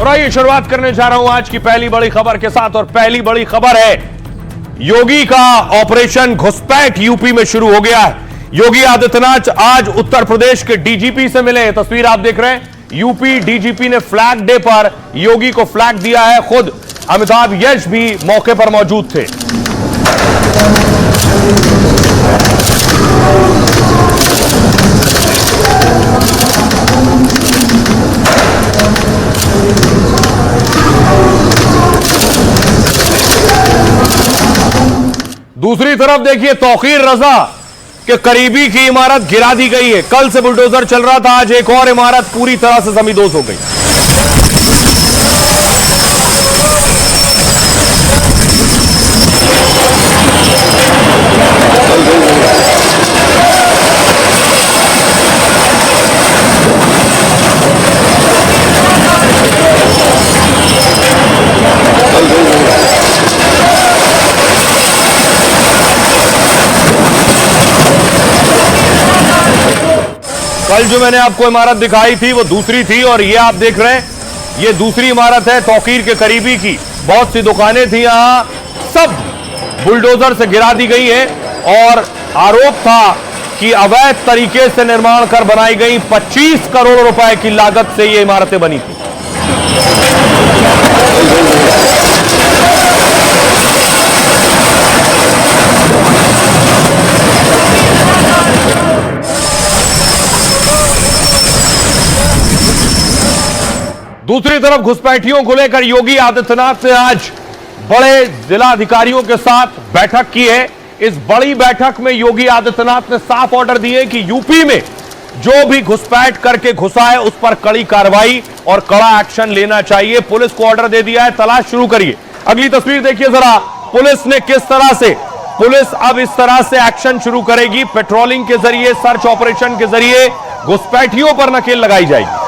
और आइए शुरुआत करने जा रहा हूं आज की पहली बड़ी खबर के साथ। और पहली बड़ी खबर है, योगी का ऑपरेशन घुसपैठ यूपी में शुरू हो गया है। योगी आदित्यनाथ आज उत्तर प्रदेश के डीजीपी से मिले। तस्वीर आप देख रहे हैं, यूपी डीजीपी ने फ्लैग डे पर योगी को फ्लैग दिया है। खुद अमिताभ यश भी मौके पर मौजूद थे। दूसरी तरफ देखिए, तौकीर रजा के करीबी की इमारत गिरा दी गई है। कल से बुलडोजर चल रहा था, आज एक और इमारत पूरी तरह से जमींदोज हो गई। कल जो मैंने आपको इमारत दिखाई थी वो दूसरी थी, और ये आप देख रहे हैं, ये दूसरी इमारत है तौकीर के करीबी की। बहुत सी दुकानें थी यहां, सब बुलडोजर से गिरा दी गई है। और आरोप था कि अवैध तरीके से निर्माण कर बनाई गई 25 करोड़ रुपए की लागत से ये इमारतें बनी थी। दूसरी तरफ घुसपैठियों को लेकर योगी आदित्यनाथ ने आज बड़े जिलाधिकारियों के साथ बैठक की है। इस बड़ी बैठक में योगी आदित्यनाथ ने साफ ऑर्डर दिए कि यूपी में जो भी घुसपैठ करके घुसा है उस पर कड़ी कार्रवाई और कड़ा एक्शन लेना चाहिए। पुलिस को ऑर्डर दे दिया है, तलाश शुरू करिए। अगली तस्वीर देखिए जरा, पुलिस ने किस तरह से, पुलिस अब इस तरह से एक्शन शुरू करेगी। पेट्रोलिंग के जरिए, सर्च ऑपरेशन के जरिए घुसपैठियों पर नकेल लगाई जाएगी।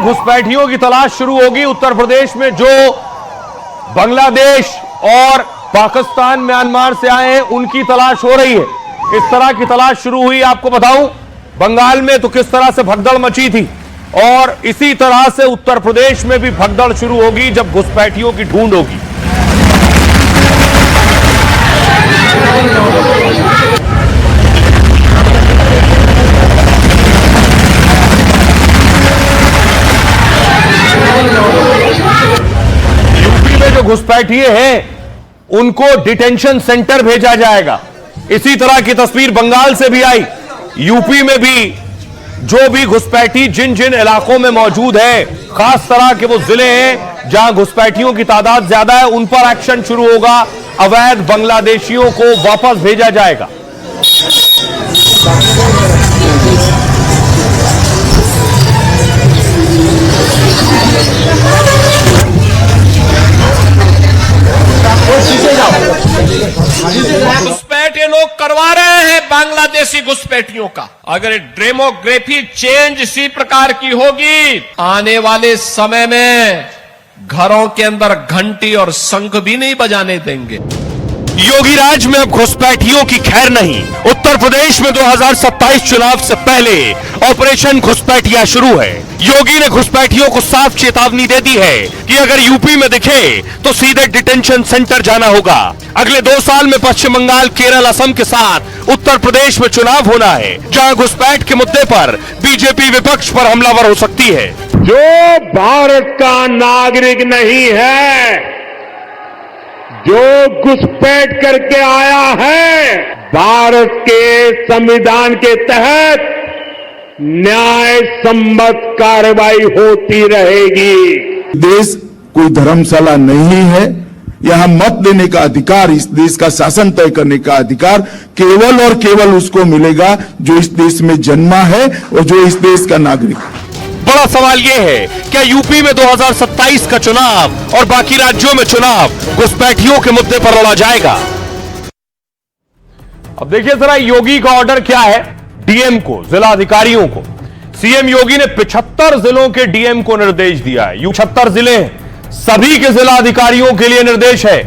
घुसपैठियों की तलाश शुरू होगी। उत्तर प्रदेश में जो बांग्लादेश और पाकिस्तान, म्यांमार से आए हैं उनकी तलाश हो रही है। इस तरह की तलाश शुरू हुई। आपको बताऊं, बंगाल में तो किस तरह से भगदड़ मची थी, और इसी तरह से उत्तर प्रदेश में भी भगदड़ शुरू होगी जब घुसपैठियों की ढूंढ होगी। घुसपैठिए हैं उनको डिटेंशन सेंटर भेजा जाएगा। इसी तरह की तस्वीर बंगाल से भी आई। यूपी में भी जो भी घुसपैठी जिन जिन इलाकों में मौजूद है, खास तरह के वो जिले हैं जहां घुसपैठियों की तादाद ज्यादा है, उन पर एक्शन शुरू होगा। अवैध बांग्लादेशियों को वापस भेजा जाएगा। घुसपैठ ये लोग करवा रहे हैं बांग्लादेशी घुसपैठियों का। अगर डेमोग्राफी चेंज इसी प्रकार की होगी, आने वाले समय में घरों के अंदर घंटी और शंख भी नहीं बजाने देंगे। योगी राज में अब घुसपैठियों की खैर नहीं। उत्तर प्रदेश में 2027 चुनाव से पहले ऑपरेशन घुसपैठिया शुरू है। योगी ने घुसपैठियों को साफ चेतावनी दे दी है कि अगर यूपी में दिखे तो सीधे डिटेंशन सेंटर जाना होगा। अगले 2 साल में पश्चिम बंगाल, केरल, असम के साथ उत्तर प्रदेश में चुनाव होना है, जहां घुसपैठ के मुद्दे पर बीजेपी विपक्ष पर हमलावर हो सकती है। जो भारत का नागरिक नहीं है, जो घुसपैठ करके आया है, भारत के संविधान के तहत न्याय सम्मत कार्रवाई होती रहेगी। देश कोई धर्मशाला नहीं है। यहाँ मत देने का अधिकार, इस देश का शासन तय करने का अधिकार केवल और केवल उसको मिलेगा जो इस देश में जन्मा है और जो इस देश का नागरिक है। बड़ा सवाल यह है, क्या यूपी में 2027 का चुनाव और बाकी राज्यों में चुनाव घुसपैठियों के मुद्दे पर लड़ा जाएगा? अब देखिए जरा योगी का ऑर्डर क्या है डीएम को, जिला अधिकारियों को। सीएम योगी ने 75 जिलों के डीएम को निर्देश दिया है। 76 जिले हैं, सभी के जिला अधिकारियों के लिए निर्देश है।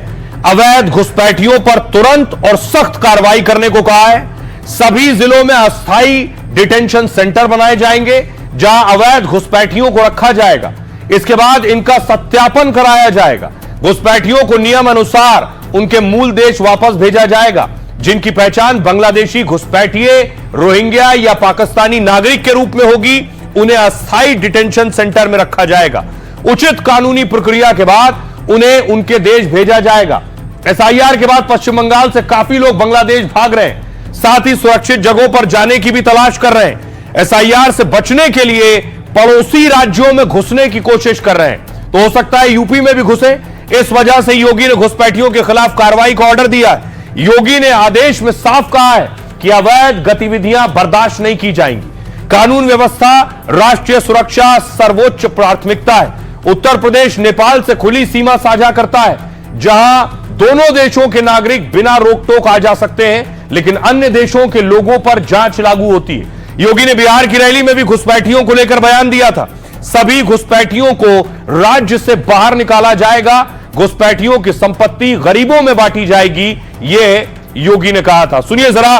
अवैध घुसपैठियों पर तुरंत और सख्त कार्रवाई करने को कहा है। सभी जिलों में अस्थायी डिटेंशन सेंटर बनाए जाएंगे जहां अवैध घुसपैठियों को रखा जाएगा। इसके बाद इनका सत्यापन कराया जाएगा। घुसपैठियों को नियम अनुसार उनके मूल देश वापस भेजा जाएगा। जिनकी पहचान बांग्लादेशी घुसपैठिए, रोहिंग्या या पाकिस्तानी नागरिक के रूप में होगी, उन्हें अस्थायी डिटेंशन सेंटर में रखा जाएगा। उचित कानूनी प्रक्रिया के बाद उन्हें उनके देश भेजा जाएगा। एसआईआर के बाद पश्चिम बंगाल से काफी लोग बांग्लादेश भाग रहे हैं, साथ ही सुरक्षित जगहों पर जाने की भी तलाश कर रहे हैं। एसआईआर से बचने के लिए पड़ोसी राज्यों में घुसने की कोशिश कर रहे हैं, तो हो सकता है यूपी में भी घुसे। इस वजह से योगी ने घुसपैठियों के खिलाफ कार्रवाई का ऑर्डर दिया है। योगी ने आदेश में साफ कहा है कि अवैध गतिविधियां बर्दाश्त नहीं की जाएंगी। कानून व्यवस्था, राष्ट्रीय सुरक्षा सर्वोच्च प्राथमिकता है। उत्तर प्रदेश नेपाल से खुली सीमा साझा करता है, जहां दोनों देशों के नागरिक बिना रोक टोक आ जा सकते हैं, लेकिन अन्य देशों के लोगों पर जांच लागू होती है। योगी ने बिहार की रैली में भी घुसपैठियों को लेकर बयान दिया था। सभी घुसपैठियों को राज्य से बाहर निकाला जाएगा। घुसपैठियों की संपत्ति गरीबों में बांटी जाएगी, यह योगी ने कहा था। सुनिए जरा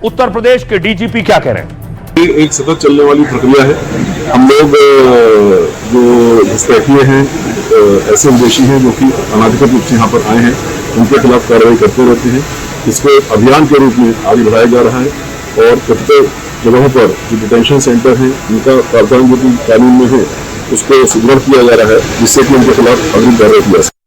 उत्तर प्रदेश के डीजीपी क्या कह रहे हैं। ये एक सतत चलने वाली प्रक्रिया है। हम लोग जो घुसपैठिए हैं, ऐसे विदेशी हैं जो कि अनाधिकृत रूप से यहाँ पर आए हैं, उनके खिलाफ कार्रवाई करते रहते हैं। इसको अभियान के रूप में आगे बढ़ाया जा रहा है और कतिपय जगहों पर जो डिटेंशन सेंटर हैं, उनका प्रावधान जो कि कानून में है, उसको सुदृढ़ किया जा रहा है, जिससे कि उनके खिलाफ अग्रिम कार्रवाई की जा सके।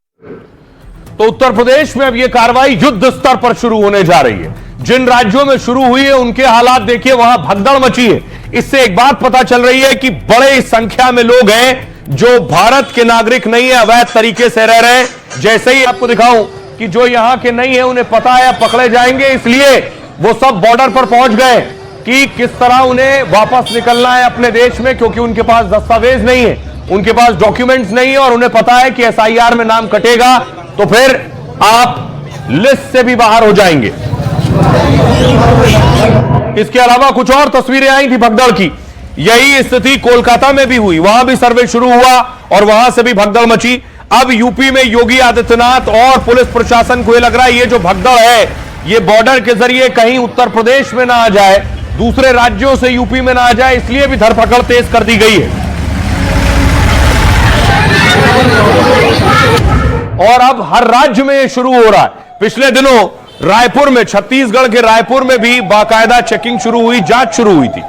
तो उत्तर प्रदेश में अब यह कार्रवाई युद्ध स्तर पर शुरू होने जा रही है। जिन राज्यों में शुरू हुई है उनके हालात देखिए, वहां भगदड़ मची है। इससे एक बात पता चल रही है कि बड़े संख्या में लोग हैं जो भारत के नागरिक नहीं है, अवैध तरीके से रह रहे हैं। जैसे ही आपको दिखाऊं कि जो यहां के नहीं है उन्हें पता है पकड़े जाएंगे, इसलिए वो सब बॉर्डर पर पहुंच गए कि किस तरह उन्हें वापस निकलना है अपने देश में, क्योंकि उनके पास दस्तावेज नहीं है, उनके पास डॉक्यूमेंट्स नहीं है और उन्हें पता है कि एसआईआर में नाम कटेगा तो फिर आप लिस्ट से भी बाहर हो जाएंगे। इसके अलावा कुछ और तस्वीरें आई थी भगदड़ की। यही स्थिति कोलकाता में भी हुई, वहां भी सर्वे शुरू हुआ और वहां से भी भगदड़ मची। अब यूपी में योगी आदित्यनाथ और पुलिस प्रशासन को यह लग रहा है ये जो भगदड़ है ये बॉर्डर के जरिए कहीं उत्तर प्रदेश में ना आ जाए, दूसरे राज्यों से यूपी में ना आ जाए, इसलिए भी धरपकड़ तेज कर दी गई है। और अब हर राज्य में शुरू हो रहा है। पिछले दिनों रायपुर में, छत्तीसगढ़ के रायपुर में भी बाकायदा चेकिंग शुरू हुई, जांच शुरू हुई थी।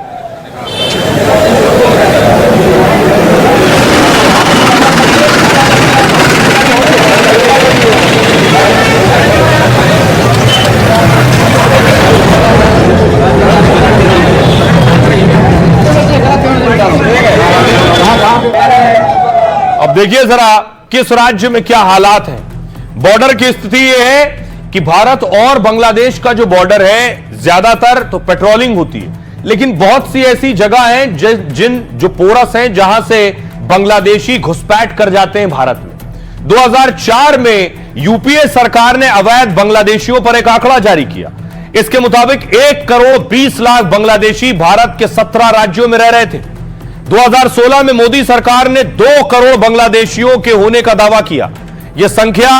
अब देखिए जरा किस राज्य में क्या हालात हैं। बॉर्डर की स्थिति यह है कि भारत और बांग्लादेश का जो बॉर्डर है ज्यादातर तो पेट्रोलिंग होती है, लेकिन बहुत सी ऐसी जगह हैं जो पोरस हैं जहां से बांग्लादेशी घुसपैठ कर जाते हैं भारत में। 2004 में यूपीए सरकार ने अवैध बांग्लादेशियों पर एक आंकड़ा जारी किया। इसके मुताबिक 1 करोड़ 20 लाख बांग्लादेशी भारत के 17 राज्यों में रह रहे थे। 2016 में मोदी सरकार ने 2 करोड़ बांग्लादेशियों के होने का दावा किया। यह संख्या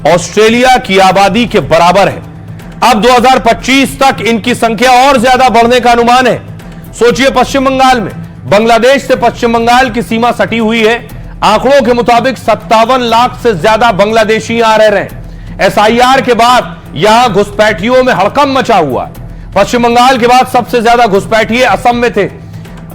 ऑस्ट्रेलिया की आबादी के बराबर है। अब 2025 तक इनकी संख्या और ज्यादा बढ़ने का अनुमान है। सोचिए, पश्चिम बंगाल में, बांग्लादेश से पश्चिम बंगाल की सीमा सटी हुई है। आंकड़ों के मुताबिक 57 लाख से ज्यादा बांग्लादेशी यहां रह रहे हैं। एसआईआर के बाद यहां घुसपैठियों में हड़कंप मचा हुआ है। पश्चिम बंगाल के बाद सबसे ज्यादा घुसपैठिए असम में थे,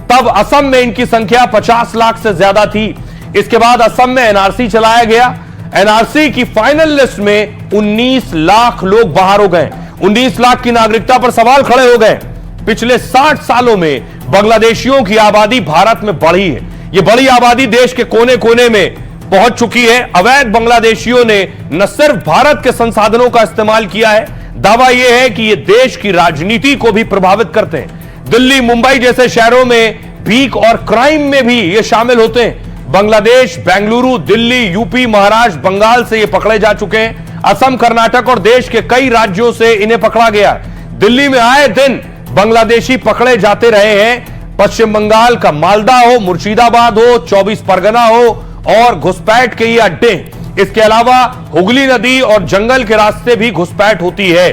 तब असम में इनकी संख्या 50 लाख से ज्यादा थी। इसके बाद असम में एनआरसी चलाया गया। एनआरसी की फाइनल लिस्ट में 19 लाख लोग बाहर हो गए। 19 लाख की नागरिकता पर सवाल खड़े हो गए। पिछले 60 सालों में बांग्लादेशियों की आबादी भारत में बढ़ी है। यह बड़ी आबादी देश के कोने कोने में पहुंच चुकी है। अवैध बांग्लादेशियों ने न सिर्फ भारत के संसाधनों का इस्तेमाल किया है, दावा यह है कि ये देश की राजनीति को भी प्रभावित करते हैं। दिल्ली, मुंबई जैसे शहरों में भीख और क्राइम में भी ये शामिल होते हैं। बांग्लादेश, बेंगलुरु, दिल्ली, यूपी, महाराष्ट्र, बंगाल से ये पकड़े जा चुके हैं। असम, कर्नाटक और देश के कई राज्यों से इन्हें पकड़ा गया है। दिल्ली में आए दिन बांग्लादेशी पकड़े जाते रहे हैं। पश्चिम बंगाल का मालदा हो, मुर्शिदाबाद हो, 24 परगना हो और घुसपैठ के ये अड्डे। इसके अलावा हुगली नदी और जंगल के रास्ते भी घुसपैठ होती है।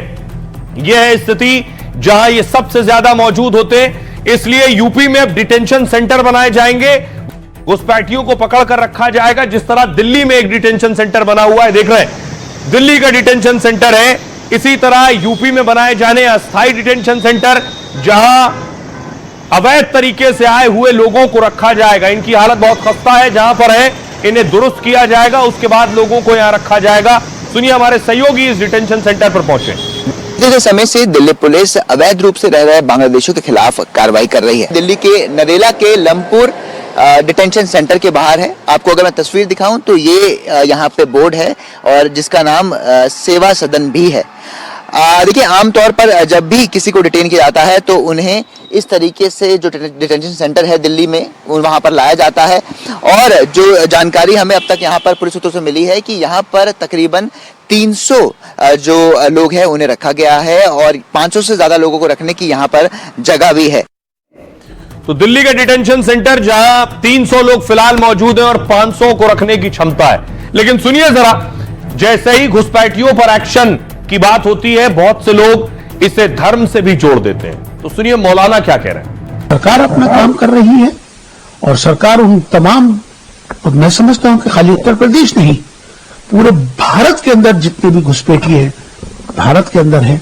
यह है स्थिति जहां ये सबसे ज्यादा मौजूद होते हैं। इसलिए यूपी में अब डिटेंशन सेंटर बनाए जाएंगे, घुसपैठियों को पकड़ कर रखा जाएगा। जिस तरह दिल्ली में एक डिटेंशन सेंटर बना हुआ है, देख रहे हैं, दिल्ली का डिटेंशन सेंटर है। इसी तरह यूपी में बनाए जाने अस्थायी डिटेंशन सेंटर, जहां अवैध तरीके से आए हुए लोगों को रखा जाएगा। इनकी हालत बहुत खस्ता है, जहां पर है इन्हें दुरुस्त किया जाएगा, उसके बाद लोगों को यहां रखा जाएगा। सुनिए, हमारे सहयोगी इस डिटेंशन सेंटर पर पहुंचे। पिछले समय से दिल्ली पुलिस अवैध रूप से रह रहे बांग्लादेशियों के खिलाफ कार्रवाई कर रही है। दिल्ली के नरेला के लमपुर डिटेंशन सेंटर के बाहर है। आपको अगर मैं तस्वीर दिखाऊं तो ये यहाँ पे बोर्ड है और जिसका नाम सेवा सदन भी है। देखिए, आमतौर पर जब भी किसी को डिटेन किया जाता है तो उन्हें इस तरीके से जो डिटेंशन सेंटर है दिल्ली में वहां पर लाया जाता है। और जो जानकारी हमें अब तक यहाँ पर पुलिस सूत्रों से मिली है कि यहाँ पर तकरीबन 300 जो लोग हैं उन्हें रखा गया है और 500 से ज्यादा लोगों को रखने की यहाँ पर जगह भी है। तो दिल्ली का डिटेंशन सेंटर जहां 300 लोग फिलहाल मौजूद हैं और 500 को रखने की क्षमता है। लेकिन सुनिए जरा, जैसे ही घुसपैठियों पर एक्शन की बात होती है, बहुत से लोग इसे धर्म से भी जोड़ देते हैं। तो सुनिए मौलाना क्या कह रहे हैं। सरकार अपना काम कर रही है और सरकार उन तमाम, मैं समझता हूं कि खाली उत्तर प्रदेश नहीं, पूरे भारत के अंदर जितने भी घुसपैठी हैं भारत के अंदर हैं,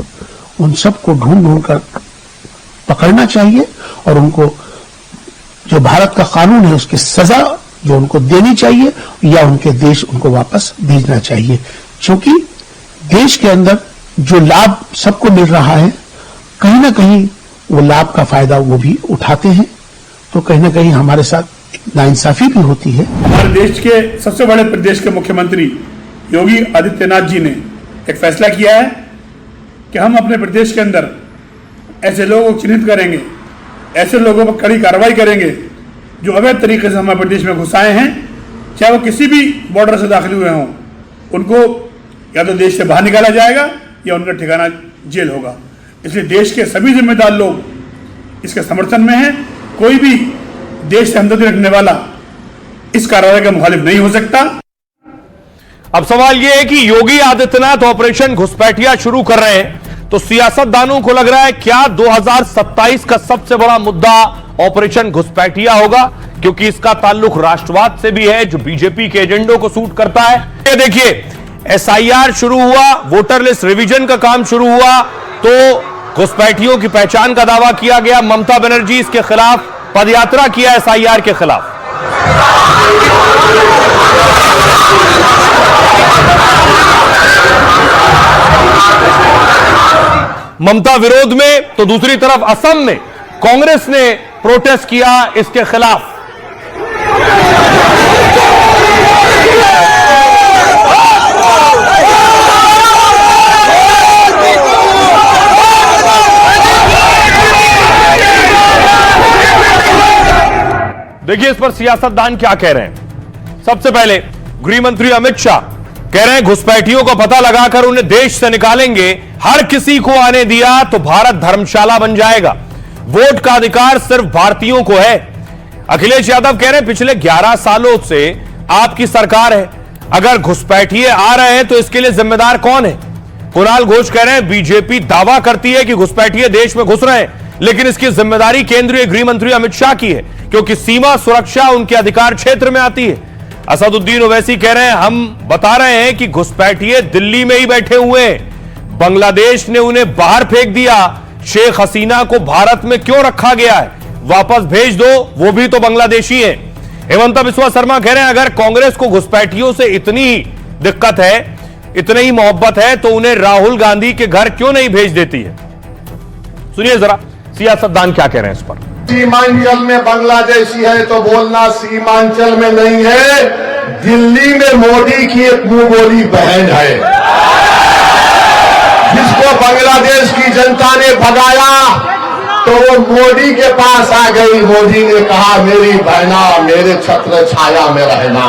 उन सबको ढूंढ ढूंढ कर पकड़ना चाहिए और उनको जो भारत का कानून है उसकी सजा जो उनको देनी चाहिए या उनके देश उनको वापस भेजना चाहिए। क्योंकि देश के अंदर जो लाभ सबको मिल रहा है, कहीं ना कहीं वो लाभ का फायदा वो भी उठाते हैं, तो कहीं ना कहीं हमारे साथ नाइंसाफी भी होती है। हमारे देश के सबसे बड़े प्रदेश के मुख्यमंत्री योगी आदित्यनाथ जी ने एक फैसला किया है कि हम अपने प्रदेश के अंदर ऐसे लोगों को चिन्हित करेंगे, ऐसे लोगों पर कड़ी कार्रवाई करेंगे जो अवैध तरीके से हमारे प्रदेश में घुस आए हैं, चाहे वो किसी भी बॉर्डर से दाखिल हुए हों। उनको या तो देश से बाहर निकाला जाएगा या उनका ठिकाना जेल होगा। इसलिए देश के सभी जिम्मेदार लोग इसके समर्थन में हैं। कोई भी देश से हमदर्दी रखने वाला इस कार्रवाई का मुखालिफ नहीं हो सकता। अब सवाल यह है कि योगी आदित्यनाथ ऑपरेशन घुसपैठिया शुरू कर रहे हैं, तो सियासतदानों को लग रहा है क्या 2027 का सबसे बड़ा मुद्दा ऑपरेशन घुसपैठिया होगा, क्योंकि इसका ताल्लुक राष्ट्रवाद से भी है जो बीजेपी के एजेंडों को सूट करता है। ये देखिए, एसआईआर शुरू हुआ, वोटर लिस्ट रिवीजन का काम शुरू हुआ, तो घुसपैठियों की पहचान का दावा किया गया। ममता बनर्जी इसके खिलाफ पदयात्रा किया एसआईआर के खिलाफ। ममता विरोध में, तो दूसरी तरफ असम में कांग्रेस ने प्रोटेस्ट किया इसके खिलाफ। देखिए इस पर सियासतदान क्या कह रहे हैं। सबसे पहले गृह मंत्री अमित शाह कह रहे हैं घुसपैठियों को पता लगाकर उन्हें देश से निकालेंगे, हर किसी को आने दिया तो भारत धर्मशाला बन जाएगा, वोट का अधिकार सिर्फ भारतीयों को है। अखिलेश यादव कह रहे हैं पिछले 11 सालों से आपकी सरकार है, अगर घुसपैठिए आ रहे हैं तो इसके लिए जिम्मेदार कौन है। कुणाल घोष कह रहे हैं बीजेपी दावा करती है कि घुसपैठिए देश में घुस रहे हैं, लेकिन इसकी जिम्मेदारी केंद्रीय गृह मंत्री अमित शाह की है, क्योंकि सीमा सुरक्षा उनके अधिकार क्षेत्र में आती है। असदुद्दीन ओवैसी कह रहे हैं हम बता रहे हैं कि घुसपैठिए दिल्ली में ही बैठे हुए हैं, बांग्लादेश ने उन्हें बाहर फेंक दिया, शेख हसीना को भारत में क्यों रखा गया है, वापस भेज दो, वो भी तो बांग्लादेशी हैं। हेमंता बिस्वा शर्मा कह रहे हैं अगर कांग्रेस को घुसपैठियों से इतनी दिक्कत है, इतनी ही मोहब्बत है, तो उन्हें राहुल गांधी के घर क्यों नहीं भेज देती है। सुनिए जरा सियासतदान क्या कह रहे हैं इस पर। सीमांचल में बांग्लादेशी है तो बोलना सीमांचल में नहीं है, दिल्ली में मोदी की एक मुंह बोली बहन है, जिसको बांग्लादेश की जनता ने भगाया तो वो मोदी के पास आ गई। मोदी ने कहा मेरी बहना मेरे छत्र छाया में रहना।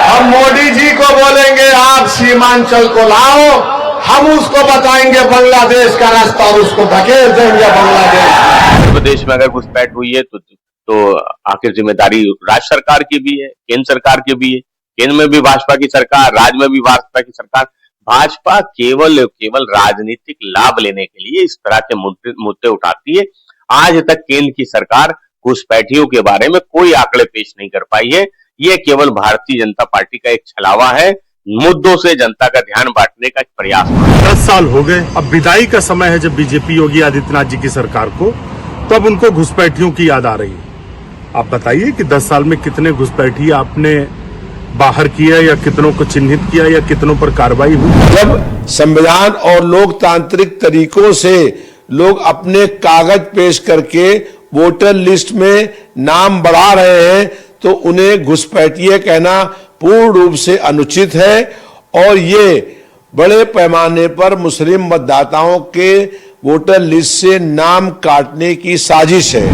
हम मोदी जी को बोलेंगे आप सीमांचल को लाओ, हम उसको बताएंगे बांग्लादेश का रास्ता और उसको धकेल देंगे बांग्लादेश। प्रदेश में अगर घुसपैठ हुई है तो आखिर जिम्मेदारी राज्य सरकार की भी है, केंद्र सरकार की भी है। केंद्र में भी भाजपा की सरकार, राज्य में भी भाजपा की सरकार। भाजपा केवल राजनीतिक लाभ लेने के लिए इस तरह के मुद्दे उठाती है। आज तक केंद्र की सरकार घुसपैठियों के बारे में कोई आंकड़े पेश नहीं कर पाई है। ये केवल भारतीय जनता पार्टी का एक छलावा है, मुद्दों से जनता का ध्यान बांटने का एक प्रयास। 10 साल हो गए, अब विदाई का समय है जब बीजेपी योगी आदित्यनाथ जी की सरकार को, तब उनको घुसपैठियों की याद आ रही है। आप बताइए कि 10 साल में कितने घुसपैठी आपने बाहर किया या कितनों को चिन्हित किया या कितनों पर कार्रवाई हुई? जब संविधान और लोकतांत्रिक तरीकों से लोग अपने कागज पेश करके वोटर लिस्ट में नाम बढ़ा रहे हैं तो उन्हें घुसपैठिए कहना पूर्ण रूप से अनुचित है और ये बड़े पैमाने पर मुस्लिम मतदाताओं के वोटर लिस्ट से नाम काटने की साजिश है।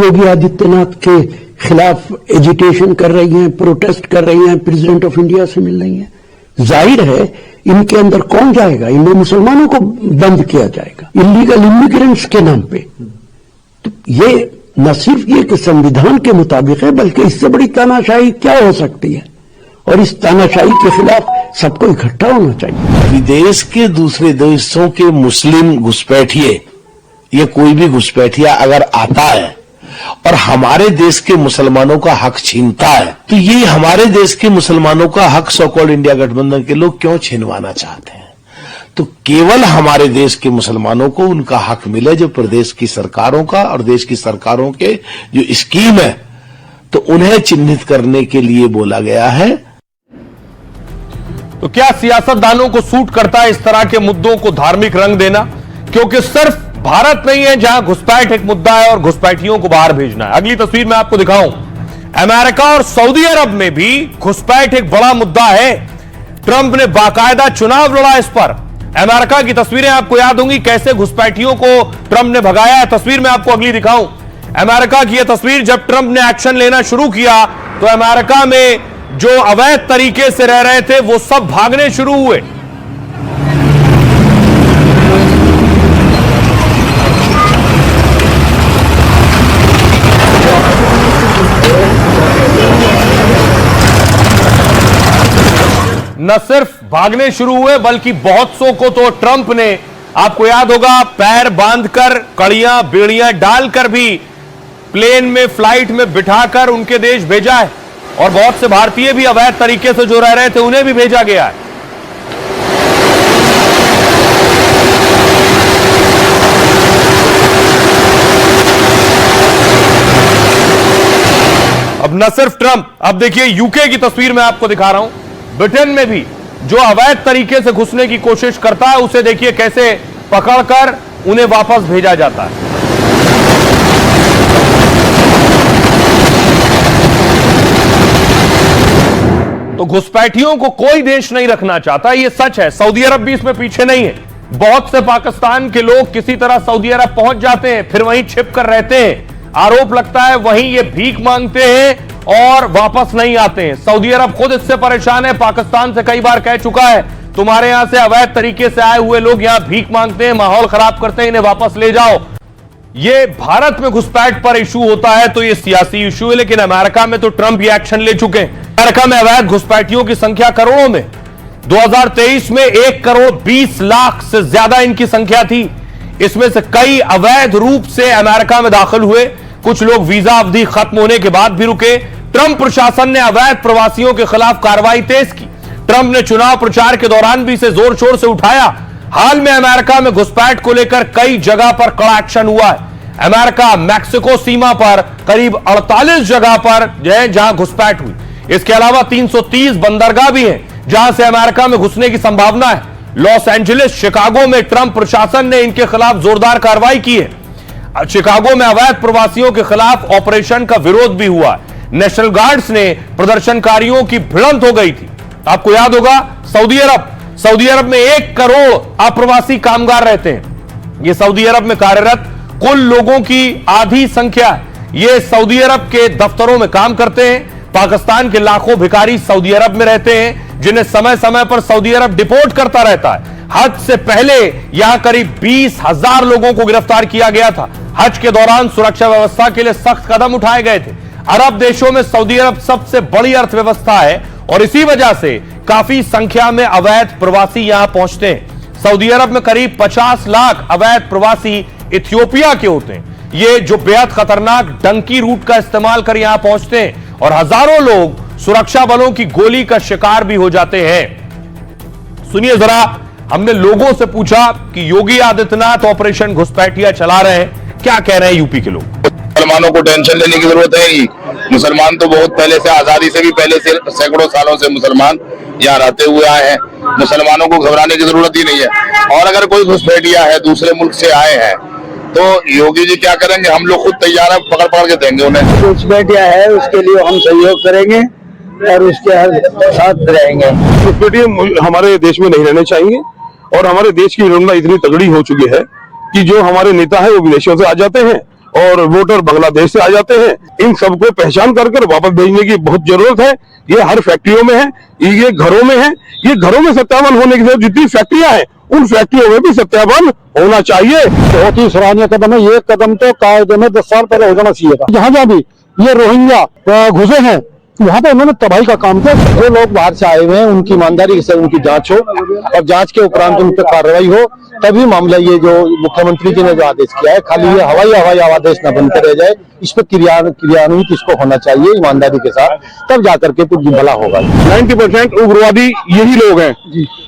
योगी आदित्यनाथ के खिलाफ एजिटेशन कर रही हैं, प्रोटेस्ट कर रही हैं, प्रेसिडेंट ऑफ इंडिया से मिल रही हैं। जाहिर है इनके अंदर कौन जाएगा, इनमें मुसलमानों को बंद किया जाएगा इलीगल इमिग्रेंट्स के नाम पे। तो ये न सिर्फ ये कि संविधान के मुताबिक है, बल्कि इससे बड़ी तानाशाही क्या हो सकती है, और इस तानाशाही के खिलाफ सबको इकट्ठा होना चाहिए। विदेश के दूसरे देशों के मुस्लिम घुसपैठिए, ये कोई भी घुसपैठिया अगर आता है और हमारे देश के मुसलमानों का हक छीनता है, तो ये हमारे देश के मुसलमानों का हक सो कॉल्ड इंडिया गठबंधन के लोग क्यों छीनवाना चाहते हैं? तो केवल हमारे देश के मुसलमानों को उनका हक मिले जो प्रदेश की सरकारों का और देश की सरकारों के जो स्कीम है, तो उन्हें चिन्हित करने के लिए बोला गया है। तो क्या सियासतदानों को सूट करता है इस तरह के मुद्दों को धार्मिक रंग देना? क्योंकि सिर्फ भारत नहीं है जहां घुसपैठ एक मुद्दा है और घुसपैठियों को बाहर भेजना है। अगली तस्वीर में आपको दिखाऊं, अमेरिका और सऊदी अरब में भी घुसपैठ एक बड़ा मुद्दा है। ट्रंप ने बाकायदा चुनाव लड़ा इस पर। अमेरिका की तस्वीरें आपको याद होंगी, कैसे घुसपैठियों को ट्रंप ने भगाया है। तस्वीर में आपको अगली दिखाऊं, अमेरिका की यह तस्वीर। जब ट्रंप ने एक्शन लेना शुरू किया तो अमेरिका में जो अवैध तरीके से रह रहे थे वो सब भागने शुरू हुए। न सिर्फ भागने शुरू हुए बल्कि बहुत सौ को तो ट्रंप ने, आपको याद होगा, पैर बांधकर कड़ियां बेड़ियां डालकर भी प्लेन में फ्लाइट में बिठाकर उनके देश भेजा है। और बहुत से भारतीय भी अवैध तरीके से जो रह रहे थे उन्हें भी भेजा गया है। अब न सिर्फ ट्रंप, अब देखिए यूके की तस्वीर मैं आपको दिखा रहा हूं। ब्रिटेन में भी जो अवैध तरीके से घुसने की कोशिश करता है उसे देखिए कैसे पकड़कर उन्हें वापस भेजा जाता है। तो घुसपैठियों को कोई देश नहीं रखना चाहता, यह सच है। सऊदी अरब भी इसमें पीछे नहीं है। बहुत से पाकिस्तान के लोग किसी तरह सऊदी अरब पहुंच जाते हैं, फिर वहीं छिप कर रहते हैं। आरोप लगता है वहीं ये भीख मांगते हैं और वापस नहीं आते हैं। सऊदी अरब खुद इससे परेशान है, पाकिस्तान से कई बार कह चुका है तुम्हारे यहां से अवैध तरीके से आए हुए लोग यहां भीख मांगते हैं, माहौल खराब करते हैं, इन्हें वापस ले जाओ। ये भारत में घुसपैठ पर इशू होता है तो ये सियासी इशू है, लेकिन अमेरिका में तो ट्रंप ये एक्शन ले चुके हैं। अमेरिका में अवैध घुसपैठियों की संख्या करोड़ों में। 2023 में 1 करोड़ 20 लाख से ज्यादा इनकी संख्या थी। इसमें से कई अवैध रूप से अमेरिका में दाखिल हुए, कुछ लोग वीजा अवधि खत्म होने के बाद भी रुके। ट्रंप प्रशासन ने अवैध प्रवासियों के खिलाफ कार्रवाई तेज की। ट्रंप ने चुनाव प्रचार के दौरान भी इसे जोर शोर से उठाया। हाल में अमेरिका में घुसपैठ को लेकर कई जगह पर कड़ा एक्शन हुआ है। अमेरिका मैक्सिको सीमा पर करीब 48 जगह पर जहां घुसपैठ हुई। इसके अलावा 330 बंदरगाह भी हैं जहां से अमेरिका में घुसने की संभावना है। लॉस एंजलिस, शिकागो में ट्रंप प्रशासन ने इनके खिलाफ जोरदार कार्रवाई की है। शिकागो में अवैध प्रवासियों के खिलाफ ऑपरेशन का विरोध भी हुआ। नेशनल गार्ड्स ने प्रदर्शनकारियों की भिड़ंत हो गई थी। आपको याद होगा सऊदी अरब में 1 करोड़ अप्रवासी कामगार रहते हैं। ये सऊदी अरब में कार्यरत कुल लोगों की आधी संख्या है। ये सऊदी अरब के दफ्तरों में काम करते हैं। पाकिस्तान के लाखों भिखारी सऊदी अरब में रहते हैं जिन्हें समय समय पर सऊदी अरब डिपोर्ट करता रहता है। हज से पहले यहां करीब 20,000 लोगों को गिरफ्तार किया गया था। हज के दौरान सुरक्षा व्यवस्था के लिए सख्त कदम उठाए गए थे। अरब देशों में सऊदी अरब सबसे बड़ी अर्थव्यवस्था है और इसी वजह से काफी संख्या में अवैध प्रवासी यहां पहुंचते हैं। सऊदी अरब में करीब 50 लाख अवैध प्रवासी इथियोपिया के होते हैं। ये जो बेहद खतरनाक डंकी रूट का इस्तेमाल कर यहां पहुंचते हैं और हजारों लोग सुरक्षा बलों की गोली का शिकार भी हो जाते हैं। सुनिए जरा, हमने लोगों से पूछा कि योगी आदित्यनाथ ऑपरेशन घुसपैठिया चला रहे हैं, क्या कह रहे हैं यूपी के लोग। मुसलमानों को टेंशन लेने की जरूरत है ही। मुसलमान तो बहुत पहले से, आजादी से भी पहले से, सैकड़ों सालों से मुसलमान यहाँ रहते हुए आए हैं। मुसलमानों को घबराने की जरूरत ही नहीं है। और अगर कोई घुसपैठिया है, दूसरे मुल्क से आए हैं, तो योगी जी क्या करेंगे? हम लोग खुद तैयार हैं, पकड़ पकड़ के देंगे उन्हें। घुसपैठिया है उसके लिए हम सहयोग करेंगे और उसके साथ रहेंगे। घुसपैठिए हमारे देश में नहीं रहने चाहिए और हमारे देश की विडंबना इतनी तगड़ी हो चुकी है कि जो हमारे नेता है वो विदेशों से आ जाते हैं और वोटर बांग्लादेश से आ जाते हैं। इन सबको पहचान कर वापस भेजने की बहुत जरूरत है। ये हर फैक्ट्रियों में है, ये घरों में है। ये घरों में सत्यापन होने की जरूरत, जितनी फैक्ट्रियां हैं उन फैक्ट्रियों में भी सत्यापन होना चाहिए। बहुत ही सराहनीय कदम है। ये कदम तो कायदे में 10 साल पहले हो जाना चाहिए था। जहाँ जहाँ भी ये रोहिंग्या घुसे हैं वहाँ पे उन्होंने तबाही का काम किया। जो लोग बाहर से आए हुए हैं उनकी ईमानदारी से उनकी जांच हो और जांच के उपरांत उन पर कार्रवाई हो, तभी मामला ये जो मुख्यमंत्री जी ने जो आदेश किया है, खाली ये हवाई आदेश न बनकर रह जाए, इस पर क्रियान्वित इसको होना चाहिए ईमानदारी के साथ, तब जाकर के कुछ भला होगा। 90% उग्रवादी यही लोग हैं।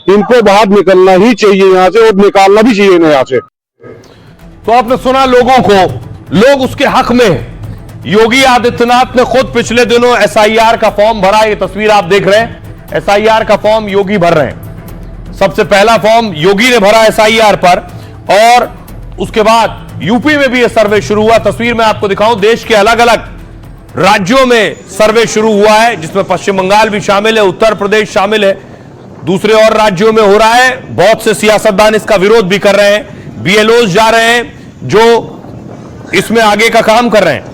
इनको बाहर निकलना ही चाहिए यहाँ से और निकालना भी चाहिए इन्हें यहाँ से। तो आपने सुना लोगों को, लोग उसके हक में हैं। योगी आदित्यनाथ ने खुद पिछले दिनों एसआईआर का फॉर्म भरा। ये तस्वीर आप देख रहे हैं, एसआईआर का फॉर्म योगी भर रहे हैं। सबसे पहला फॉर्म योगी ने भरा एसआईआर पर और उसके बाद यूपी में भी यह सर्वे शुरू हुआ। तस्वीर में आपको दिखाऊं, देश के अलग अलग राज्यों में सर्वे शुरू हुआ है, जिसमें पश्चिम बंगाल भी शामिल है, उत्तर प्रदेश शामिल है, दूसरे और राज्यों में हो रहा है। बहुत से सियासतदान इसका विरोध भी कर रहे हैं, बीएलओ जा रहे हैं जो इसमें आगे का काम कर रहे हैं।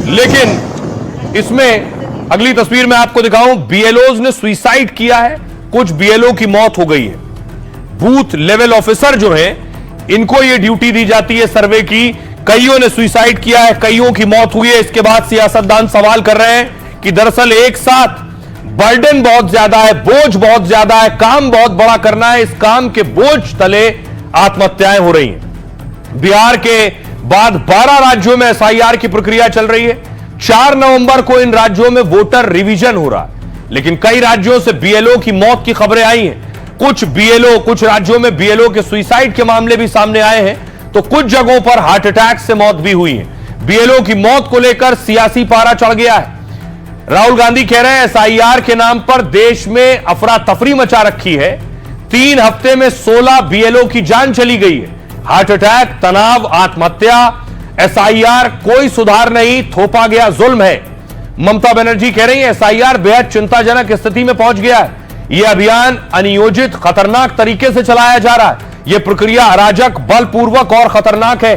लेकिन इसमें अगली तस्वीर में आपको दिखाऊं, बीएलओज ने सुसाइड किया है, कुछ बीएलओ की मौत हो गई है। बूथ लेवल ऑफिसर जो है, इनको यह ड्यूटी दी जाती है सर्वे की। कईयों ने सुसाइड किया है, कईयों की मौत हुई है। इसके बाद सियासतदान सवाल कर रहे हैं कि दरअसल एक साथ बर्डन बहुत ज्यादा है, बोझ बहुत ज्यादा है, काम बहुत बड़ा करना है, इस काम के बोझ तले आत्महत्याएं हो रही हैं। बिहार के बाद 12 राज्यों में एसआईआर की प्रक्रिया चल रही है। 4 नवंबर को इन राज्यों में वोटर रिवीजन हो रहा है, लेकिन कई राज्यों से बीएलओ की मौत की खबरें आई हैं। कुछ राज्यों में बीएलओ के सुसाइड के मामले भी सामने आए हैं, तो कुछ जगहों पर हार्ट अटैक से मौत भी हुई है। बीएलओ की मौत को लेकर सियासी पारा चढ़ गया है। राहुल गांधी कह रहे हैं एसआईआर के नाम पर देश में अफरा तफरी मचा रखी है। 3 हफ्ते में 16 बीएलओ की जान चली गई है। हार्ट अटैक, तनाव, आत्महत्या, एसआईआर कोई सुधार नहीं, थोपा गया जुल्म है। ममता बनर्जी कह रही है एसआईआर बेहद चिंताजनक स्थिति में पहुंच गया है। यह अभियान अनियोजित, खतरनाक तरीके से चलाया जा रहा है। यह प्रक्रिया अराजक, बलपूर्वक और खतरनाक है।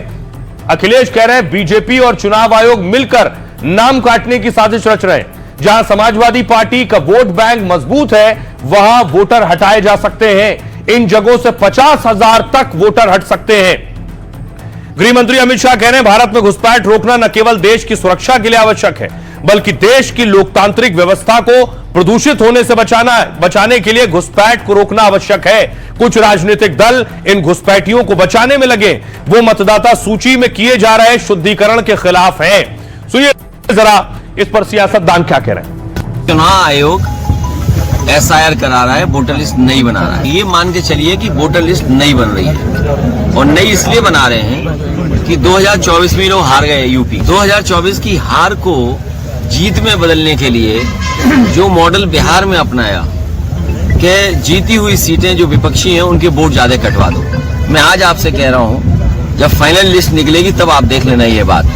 अखिलेश कह रहे हैं बीजेपी और चुनाव आयोग मिलकर नाम काटने की साजिश रच रहे हैं। जहां समाजवादी पार्टी का वोट बैंक मजबूत है, वहां वोटर हटाए जा सकते हैं। इन जगहों से 50,000 तक वोटर हट सकते हैं। गृह मंत्री अमित शाह कह रहे हैं भारत में घुसपैठ रोकना न केवल देश की सुरक्षा के लिए आवश्यक है, बल्कि देश की लोकतांत्रिक व्यवस्था को प्रदूषित होने से बचाने के लिए घुसपैठ को रोकना आवश्यक है। कुछ राजनीतिक दल इन घुसपैठियों को बचाने में लगे, वो मतदाता सूची में किए जा रहे शुद्धिकरण के खिलाफ है। सुनिए जरा इस पर सियासतदान क्या कह रहे हैं। चुनाव आयोग एसआईआर करा रहा है, वोटर लिस्ट नहीं बना रहा है। ये मान के चलिए कि वोटर लिस्ट नहीं बन रही है, और नई इसलिए बना रहे हैं कि 2024 में लोग हार गए यूपी। 2024 की हार को जीत में बदलने के लिए जो मॉडल बिहार में अपनाया कि जीती हुई सीटें जो विपक्षी हैं उनके वोट ज्यादा कटवा दो। मैं आज आपसे कह रहा हूं, जब फाइनल लिस्ट निकलेगी तब आप देख लेना ये बात।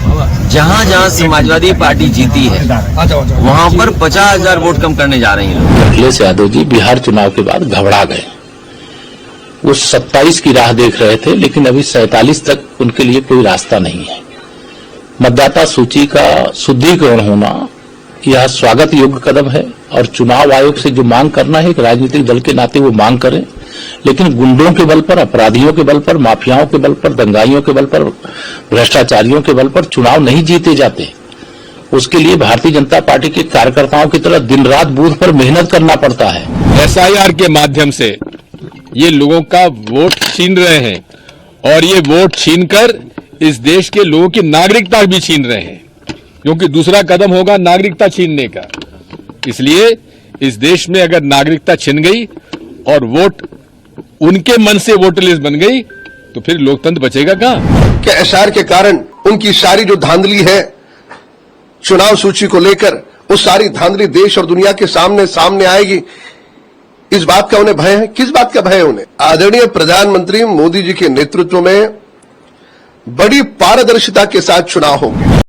जहां जहां समाजवादी पार्टी जीती है वहां पर 50,000 वोट कम करने जा रही हैं। अखिलेश यादव जी बिहार चुनाव के बाद घबरा गए। वो 27 की राह देख रहे थे, लेकिन अभी 47 तक उनके लिए कोई रास्ता नहीं है। मतदाता सूची का शुद्धिकरण होना यह स्वागत योग्य कदम है, और चुनाव आयोग से जो मांग करना है एक राजनीतिक दल के नाते वो मांग करें। लेकिन गुंडों के बल पर, अपराधियों के बल पर, माफियाओं के बल पर, दंगाइयों के बल पर, भ्रष्टाचारियों के बल पर चुनाव नहीं जीते जाते। उसके लिए भारतीय जनता पार्टी के कार्यकर्ताओं की तरह दिन रात बूथ पर मेहनत करना पड़ता है। एसआईआर के माध्यम से ये लोगों का वोट छीन रहे हैं और ये वोट छीनकर इस देश के लोगों की नागरिकता भी छीन रहे हैं, क्योंकि दूसरा कदम होगा नागरिकता छीनने का। इसलिए इस देश में अगर नागरिकता छिन गई और वोट उनके मन से वोटर लिस्ट बन गई तो फिर लोकतंत्र बचेगा कहां? कि एसआईआर के कारण उनकी सारी जो धांधली है चुनाव सूची को लेकर, वो सारी धांधली देश और दुनिया के सामने आएगी। इस बात का उन्हें भय है। किस बात का भय है उन्हें? आदरणीय प्रधानमंत्री मोदी जी के नेतृत्व में बड़ी पारदर्शिता के साथ चुनाव होंगे।